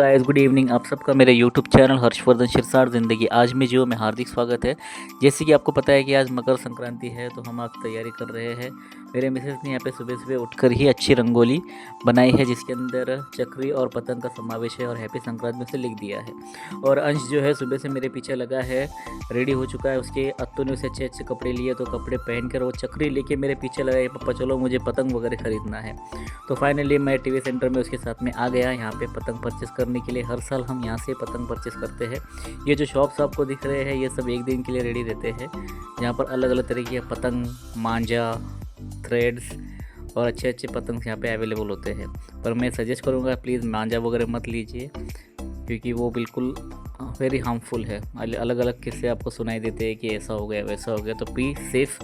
Guys good evening. आप सबका मेरे यूट्यूब चैनल हर्षवर्धन शिरसाट ज़िंदगी आज में जो में हार्दिक स्वागत है। जैसे कि आपको पता है कि आज मकर संक्रांति है, तो हम आज तैयारी कर रहे हैं। मेरे मिसेस ने यहाँ पे सुबह सुबह उठकर ही अच्छी रंगोली बनाई है, जिसके अंदर चक्री और पतंग का समावेश है और हैप्पी संक्रांति में से लिख दिया है। और अंश जो है सुबह से मेरे पीछे लगा है, रेडी हो चुका है। उसके अत्तों ने उसे अच्छे अच्छे कपड़े लिए, तो कपड़े पहन कर वो चक्री लेके मेरे पीछे लगा है, पापा चलो मुझे पतंग वगैरह ख़रीदना है। तो फाइनली मैं टीवी सेंटर में उसके साथ में आ गया यहाँ पे पतंग परचेस करने के लिए। हर साल हम यहाँ से पतंग परचेस करते हैं। ये जो शॉप्स आपको दिख रहे हैं, ये सब एक दिन के लिए रेडी रहते हैं। यहाँ पर अलग अलग तरह की पतंग, मांझा, थ्रेड्स और अच्छे अच्छे पतंग यहाँ पे अवेलेबल होते हैं। पर मैं सजेस्ट करूँगा प्लीज़ मांझा वगैरह मत लीजिए, क्योंकि वो बिल्कुल वेरी हार्मफुल है। अलग अलग किस्से आपको सुनाई देते हैं कि ऐसा हो गया वैसा हो गया। तो प्लीज़ सेफ़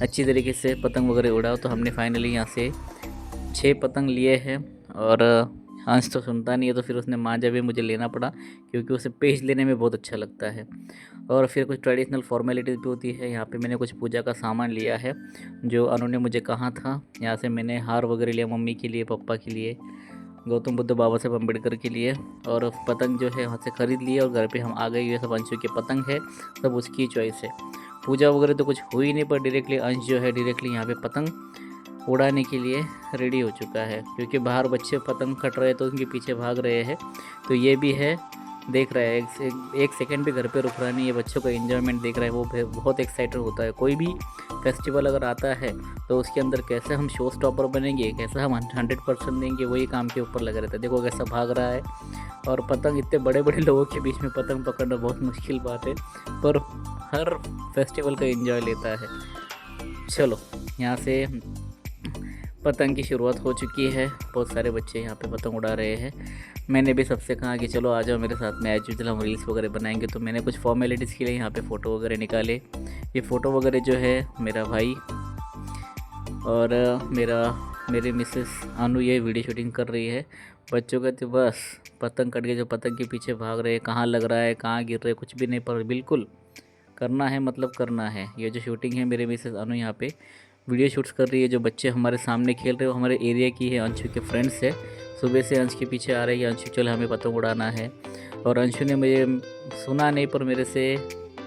अच्छी तरीके से पतंग वगैरह उड़ाओ। तो हमने फाइनली यहाँ से 6 पतंग लिए हैं। और हंस तो सुनता नहीं है, तो फिर उसने मांझा भी मुझे लेना पड़ा, क्योंकि उसे पेज लेने में बहुत अच्छा लगता है। और फिर कुछ ट्रेडिशनल फॉर्मेलिटीज़ भी होती है। यहाँ पे मैंने कुछ पूजा का सामान लिया है, जो उन्होंने मुझे कहा था। यहाँ से मैंने हार वगैरह लिया, मम्मी के लिए, पापा के लिए, गौतम बुद्ध बाबा साहब अम्बेडकर के लिए। और पतंग जो है वहाँ से ख़रीद लिए और घर पे हम आ गए। ये सब अंशु के पतंग है, सब उसकी चॉइस है। पूजा वगैरह तो कुछ हुई नहीं, पर डायरेक्टली अंश जो है डायरेक्टली यहाँ पे पतंग उड़ाने के लिए रेडी हो चुका है, क्योंकि बाहर बच्चे पतंग कट रहे हैं तो उनके पीछे भाग रहे हैं। तो ये भी है, देख रहा है, एक सेकंड भी घर पे रुक रहा नहीं है, बच्चों का एंजॉयमेंट देख रहा है। वो बहुत एक्साइटेड होता है। कोई भी फेस्टिवल अगर आता है तो उसके अंदर कैसे हम शो स्टॉपर बनेंगे, कैसे हम 100% देंगे, वही काम के ऊपर लगा रहता है। देखो कैसा भाग रहा है। और पतंग, इतने बड़े बड़े लोगों के बीच में पतंग पकड़ना बहुत मुश्किल बात है, पर हर फेस्टिवल का एंजॉय लेता है। चलो, यहाँ से पतंग की शुरुआत हो चुकी है। बहुत सारे बच्चे यहाँ पे पतंग उड़ा रहे हैं। मैंने भी सबसे कहा कि चलो आ जाओ मेरे साथ में, एज यूजुअल हम रील्स वगैरह बनाएंगे। तो मैंने कुछ फॉर्मेलिटीज़ के लिए यहाँ पे फ़ोटो वगैरह निकाले। ये फ़ोटो वगैरह जो है मेरा भाई और मेरे मिसेस अनु ये वीडियो शूटिंग कर रही है। बच्चों का तो बस पतंग कट के जो पतंग के पीछे भाग रहे हैं, कहाँ लग रहा है, कहाँ गिर रहे, कुछ भी नहीं, पर बिल्कुल करना है, मतलब करना है। ये जो शूटिंग है, मेरे मिसेस अनु यहाँ पे वीडियो शूट्स कर रही है। जो बच्चे हमारे सामने खेल रहे हो हमारे एरिया की है, अंशु के फ्रेंड्स है। सुबह से अंश के पीछे आ रही है, अंशु चल हमें पतंग उड़ाना है। और अंशु ने मुझे सुना नहीं, पर मेरे से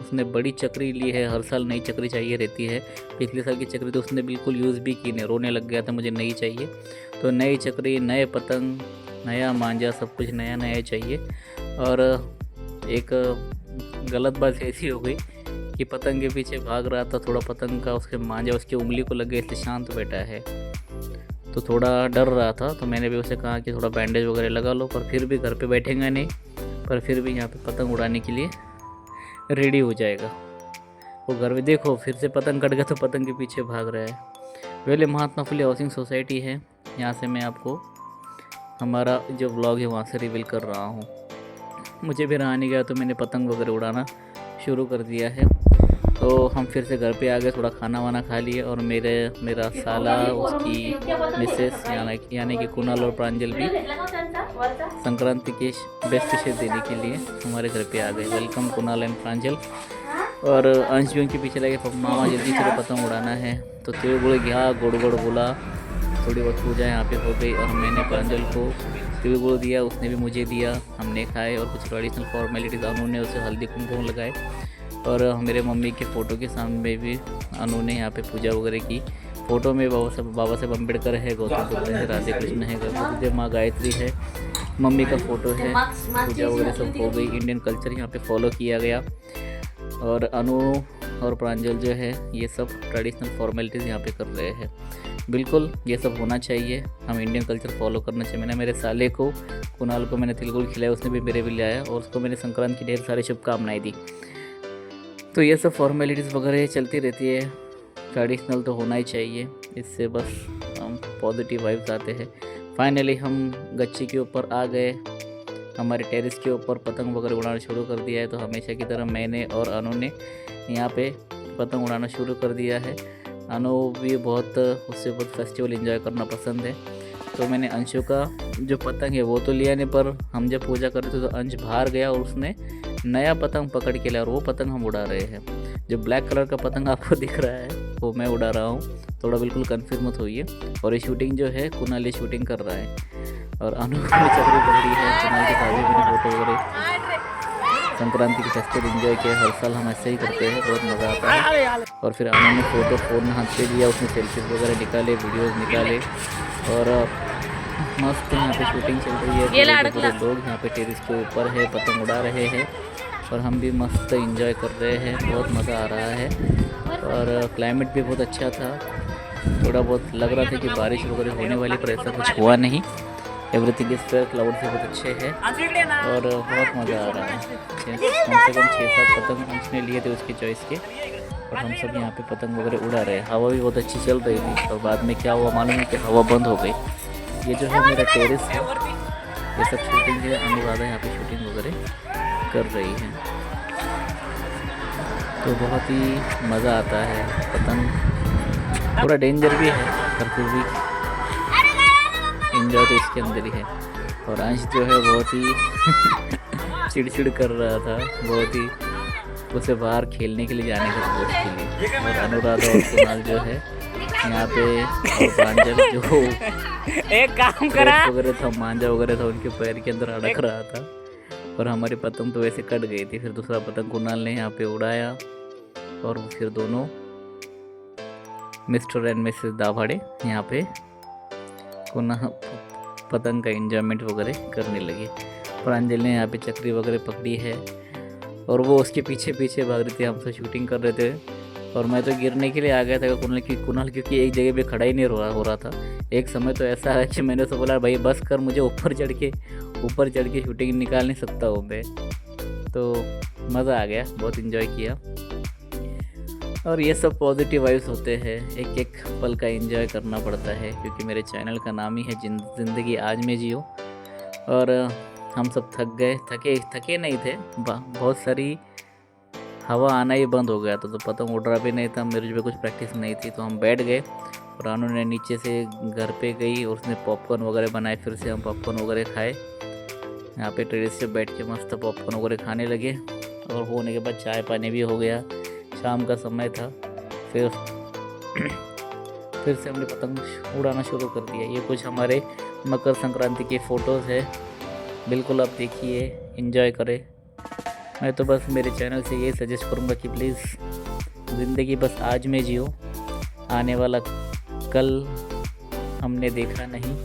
उसने बड़ी चक्री ली है। हर साल नई चक्री चाहिए रहती है। पिछले साल की चक्री तो उसने बिल्कुल यूज़ भी की नहीं, रोने लग गया था मुझे नई चाहिए। तो नई चक्री, नए पतंग, नया मांझा, सब कुछ नया नया चाहिए। और एक गलत बात ऐसी हो गई कि पतंग के पीछे भाग रहा था, थोड़ा पतंग का उसके मांझा उसकी उंगली को लग गया, इसलिए शांत बैठा है, तो थोड़ा डर रहा था। तो मैंने भी उसे कहा कि थोड़ा बैंडेज वगैरह लगा लो, पर फिर भी घर पे बैठेगा नहीं, पर फिर भी यहाँ पे पतंग उड़ाने के लिए रेडी हो जाएगा। वो घर में देखो फिर से पतंग कट गया, तो पतंग के पीछे भाग रहा है। वेले महात्मा फुले हाउसिंग सोसाइटी है। यहाँ से मैं आपको हमारा जो व्लॉग है वहाँ से रिवील कर रहा हूँ। मुझे भी रहा नहीं गया, तो मैंने पतंग वगैरह उड़ाना शुरू कर दिया है। तो हम फिर से घर पे आ गए, थोड़ा खाना वाना खा लिए। और मेरा साला, उसकी मिसेस यानी कि कुणाल और प्रांजल भी संक्रांति के बेस्ट विशेष देने के लिए हमारे घर पे आ गए। वेलकम कुणाल एंड प्रांजल। और अंश भी उनके पीछे लगे, मामा जल्दी चलो पतंग उड़ाना है। तो तिल गुड़ गया, गुड़ गुड़ बोला, थोड़ी बहुत पूजा यहाँ पे हो गई। और मैंने प्रांजल को तिल गुड़ दिया, उसने भी मुझे दिया, हमने खाए। और कुछ ट्रेडिशनल फॉर्मेलिटीज़ उन्होंने उसे हल्दी कुमकुम लगाए। और मेरे मम्मी के फ़ोटो के सामने भी अनु ने यहाँ पे पूजा वगैरह की। फ़ोटो में बाबा साहब अम्बेडकर है, गौतम बुद्ध है, राधे कृष्ण है, गणपति माँ गायत्री है, मम्मी का फ़ोटो है। पूजा वगैरह सब हो गई। इंडियन कल्चर यहाँ पे फॉलो किया गया। और अनु और प्रांजल जो है ये सब ट्रेडिशनल फॉर्मेलिटीज़ यहाँ पे कर रहे हैं। बिल्कुल ये सब होना चाहिए, हम इंडियन कल्चर फॉलो करना चाहिए। मैंने मेरे साले को, कुणाल को मैंने तिलगुड़ खिलाया, उसने भी मेरे भी लाया, और उसको मैंने संक्रांति की ढेर सारी शुभकामनाएं दी। तो ये सब फॉर्मेलिटीज़ वगैरह चलती रहती है। ट्रेडिशनल तो होना ही चाहिए, इससे बस हम पॉजिटिव वाइब्स आते हैं। फाइनली हम गच्ची के ऊपर आ गए, हमारे टेरेस के ऊपर पतंग वगैरह उड़ाना शुरू कर दिया है। तो हमेशा की तरह मैंने और अनु ने यहाँ पे पतंग उड़ाना शुरू कर दिया है। अनु भी उससे बहुत फेस्टिवल एंजॉय करना पसंद है। तो मैंने अंशु का जो पतंग है वो तो लिया नहीं, पर हम जब पूजा कर रहे थे तो अंश बाहर गया और उसने नया पतंग पकड़ के लाया, और वो पतंग हम उड़ा रहे हैं। जो ब्लैक कलर का पतंग आपको दिख रहा है वो मैं उड़ा रहा हूँ, थोड़ा बिल्कुल कन्फ्यूज मत होइए। और ये शूटिंग जो है कुणाल ये शूटिंग कर रहा है, और अनु में चक्री पकड़ी है, कुणाल के साथ भी वगैरह संक्रांति के फेस्टिवल एंजॉय किया। हर साल हम ऐसे ही करते हैं, बहुत मज़ा आता है। और फिर आनंद ने फ़ोन हाथ पे लिया, उसने सेल्फीज वगैरह निकाले, वीडियोज़ निकाले और मस्त यहाँ पे शूटिंग चल रही है। पूरे लोग यहाँ पे टेरिस के ऊपर है, पतंग उड़ा रहे हैं और हम भी मस्त एंजॉय कर रहे हैं। बहुत मज़ा आ रहा है और क्लाइमेट भी बहुत अच्छा था। थोड़ा बहुत लग रहा था कि बारिश वगैरह होने वाली, पर ऐसा कुछ हुआ नहीं। एवरीथिंग इज़ फेयर, क्लाउड से बहुत अच्छे है और बहुत मज़ा आ रहा है। कम से कम 6-7 पतंग उसने लिए थे उसकी चॉइस के और हम सब यहाँ पे पतंग वगैरह उड़ा रहे हैं। हवा भी बहुत अच्छी चल रही थी और बाद में क्या हुआ मालूम है कि हवा बंद हो गई। ये जो है मेरा टेरेस है, ये सब शूटिंग है। अनुराधा यहाँ पे शूटिंग वगैरह कर रही है, तो बहुत ही मज़ा आता है। पतंग थोड़ा डेंजर भी है पर फिर भी एंजॉय तो इसके अंदर ही है। और अंश जो है बहुत ही चिड़चिड़ कर रहा था, बहुत ही उसे बाहर खेलने के लिए जाने का सोच के लिए। और अनुराधा और कुणाल जो है यहाँ पे, और प्रांजल जो एक काम करा वगैरह था, मांझा वगैरह था, उनके पैर के अंदर अड़क रहा था और हमारी पतंग तो वैसे कट गई थी। फिर दूसरा पतंग कुणाल ने यहाँ पे उड़ाया और फिर दोनों मिस्टर एंड मिसेस दाभाड़े यहाँ पे पतंग का एंजॉयमेंट वगैरह करने लगे। प्रांजल ने यहाँ पे चक्री वगैरह पकड़ी है और वो उसके पीछे पीछे भाग रही थी। हम सब शूटिंग कर रहे थे और मैं तो गिरने के लिए आ गया था कुणाल क्योंकि एक जगह पे खड़ा ही नहीं हो रहा था। एक समय तो ऐसा है कि मैंने उसको बोला भाई बस कर, मुझे ऊपर चढ़ के शूटिंग निकाल नहीं सकता हूँ मैं। तो मज़ा आ गया, बहुत इन्जॉय किया। और ये सब पॉजिटिव वाइब्स होते हैं, एक एक पल का एंजॉय करना पड़ता है क्योंकि मेरे चैनल का नाम ही है ज़िंदगी आज में जियो। और हम सब थके नहीं थे, बहुत सारी हवा आना ही बंद हो गया था तो पतंग उड़ रहा भी नहीं था, मेरे जो कुछ प्रैक्टिस नहीं थी, तो हम बैठ गए। और रानू ने नीचे से घर पे गई और उसने पॉपकॉर्न वगैरह बनाए, फिर से हम पॉपकॉर्न वगैरह खाए। यहाँ पे टेरेस से बैठ के मस्त पॉपकॉर्न वगैरह खाने लगे और होने के बाद चाय पानी भी हो गया। शाम का समय था, फिर से हमने पतंग उड़ाना शुरू कर दिया। ये कुछ हमारे मकर संक्रांति के फ़ोटोज़ है, बिल्कुल आप देखिए, एंजॉय करें। मैं तो बस मेरे चैनल से ये सजेस्ट करूँगा कि प्लीज़ ज़िंदगी बस आज में जियो, आने वाला कल हमने देखा नहीं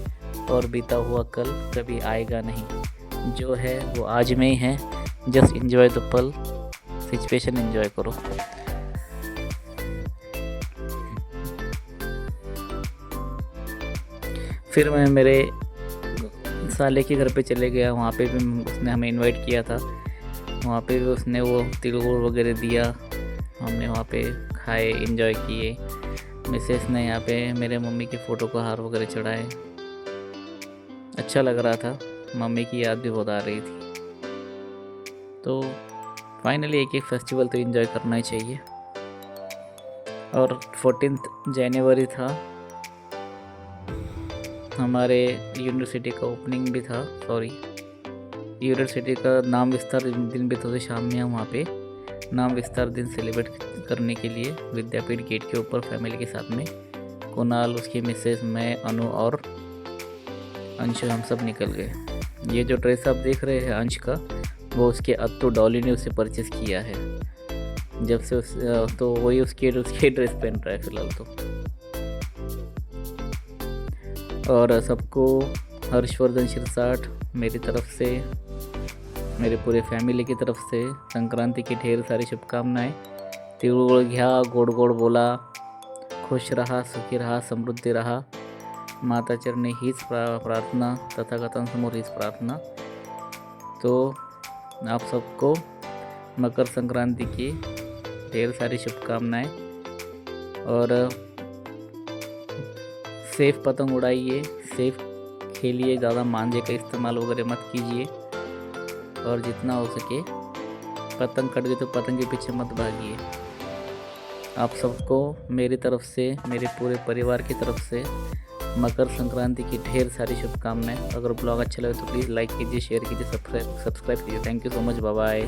और बीता हुआ कल कभी आएगा नहीं। जो है वो आज में ही है, जस्ट एंजॉय द पल, सिचुएशन एंजॉय करो। फिर मैं मेरे साले के घर पे चले गया, वहाँ पे भी उसने हमें इनवाइट किया था, वहाँ पे भी उसने वो तिल गुड़ वगैरह दिया, हमने वहाँ पे खाए, एंजॉय किए। मिसेस ने यहाँ पे मेरे मम्मी की फ़ोटो को हार वगैरह चढ़ाए, अच्छा लग रहा था, मम्मी की याद भी बहुत आ रही थी। तो फाइनली एक फेस्टिवल तो एंजॉय करना ही चाहिए। और 14 जनवरी था, हमारे यूनिवर्सिटी का ओपनिंग भी था, यूनिवर्सिटी का नाम विस्तार दिन भी था। तो शाम में हम वहाँ पे नाम विस्तार दिन सेलिब्रेट करने के लिए विद्यापीठ गेट के ऊपर फैमिली के साथ में कुणाल, उसकी मिसेस, मैं, अनु और अंशु, हम सब निकल गए। ये जो ड्रेस आप देख रहे हैं अंश का, वो उसके अत्तू डॉली ने उसे परचेज़ किया है जब से तो वही उसकी ड्रेस पहन रहा है फ़िलहाल तो। और सबको हर्षवर्धन शिरसाट मेरी तरफ से, मेरे पूरे फैमिली की तरफ से संक्रांति की ढेर सारी शुभकामनाएं। तिळगुळ घ्या, गोड गोड बोला, खुश रहा, सुखी रहा, समृद्धी रहा, माता चरणी हीच प्रार्थना, तथागतांसमोर हीच प्रार्थना। तो आप सबको मकर संक्रांति की ढेर सारी शुभकामनाएं और सेफ पतंग उड़ाइए, सेफ खेलिए, ज़्यादा मांझे का इस्तेमाल वगैरह मत कीजिए और जितना हो सके पतंग कट गई तो पतंग के पीछे मत भागिए। आप सबको मेरी तरफ से, मेरे पूरे परिवार की तरफ से मकर संक्रांति की ढेर सारी शुभकामनाएं। अगर ब्लॉग अच्छा लगे तो प्लीज़ लाइक कीजिए, शेयर कीजिए, सब्सक्राइब कीजिए। Thank you so much, bye bye.